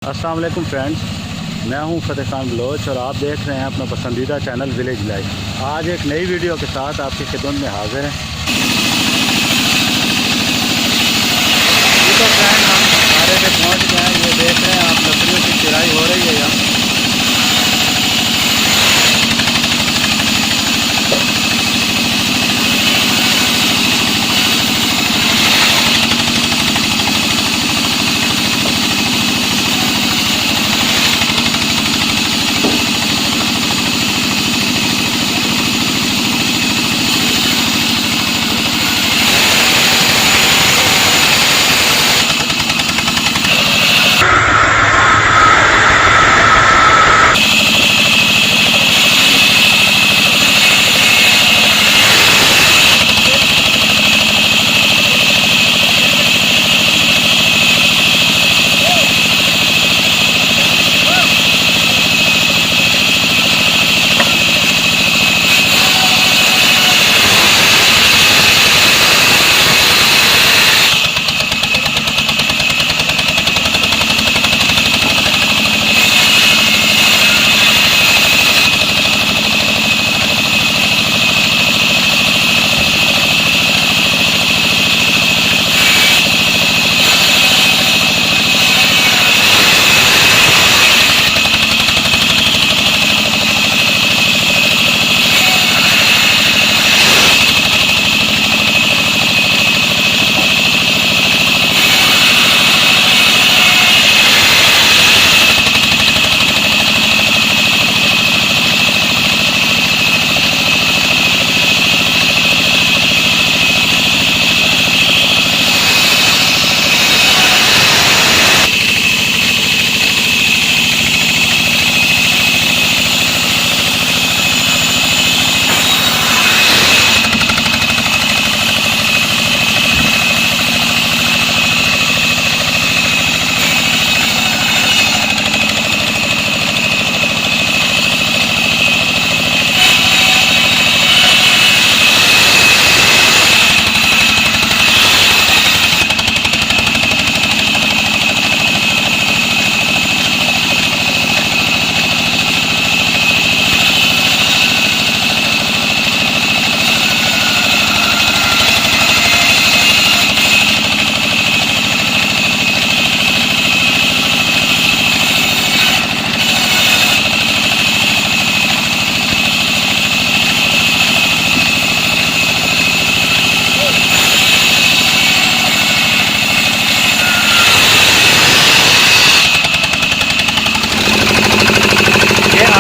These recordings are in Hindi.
अस्सलाम वालेकुम फ्रेंड्स, मैं हूं फ़तेह खान बलोच और आप देख रहे हैं अपना पसंदीदा चैनल विलेज लाइफ। आज एक नई वीडियो के साथ आपकी खिदमत में हाजिर हैं। ये तो फ्रेंड हम आरे पे पहुंच गए हैं। ये देख रहे हैं आप, लकड़ियों की चिराई हो रही है यहाँ।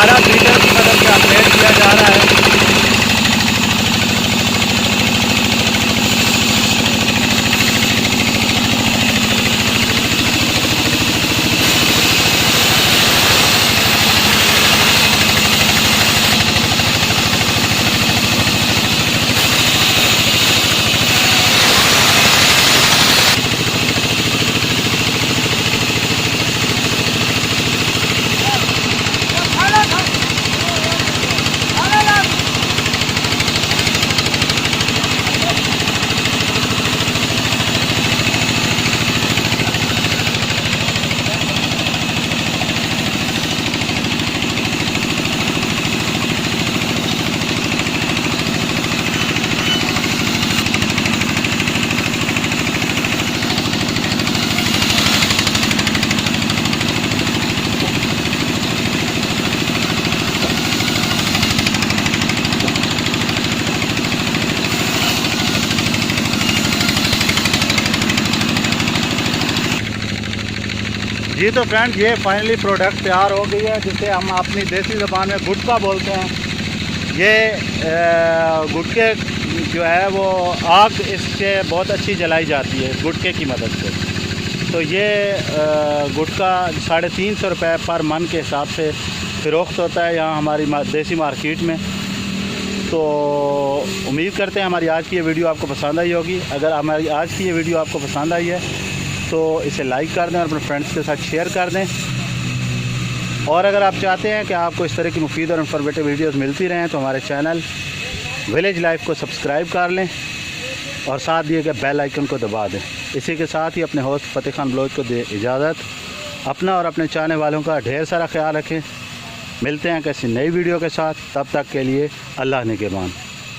आरा फीडर की मदद से अपडेट किया जा रहा है। जी तो फ्रेंड, ये फाइनली प्रोडक्ट तैयार हो गई है, जिसे हम अपनी देसी ज़बान में गुटका बोलते हैं। ये गुटके जो है वो आग इससे बहुत अच्छी जलाई जाती है गुटके की मदद से। तो ये गुटका 350 रुपये पर मन के हिसाब से फ़रोख्त होता है यहाँ हमारी देसी मार्केट में। तो उम्मीद करते हैं हमारी आज की ये वीडियो आपको पसंद आई होगी। अगर हमारी आज की ये वीडियो आपको पसंद आई है तो इसे लाइक कर दें और अपने फ्रेंड्स के साथ शेयर कर दें। और अगर आप चाहते हैं कि आपको इस तरह की मुफीद और इन्फॉर्मेटिव वीडियोस मिलती रहें तो हमारे चैनल विलेज लाइफ को सब्सक्राइब कर लें और साथ दिए गए बेल आइकन को दबा दें। इसी के साथ ही अपने होस्ट फ़तेह खान बलोच को दे इजाज़त। अपना और अपने चाहने वालों का ढेर सारा ख्याल रखें। मिलते हैं किसी नई वीडियो के साथ, तब तक के लिए अल्लाह निगहबान।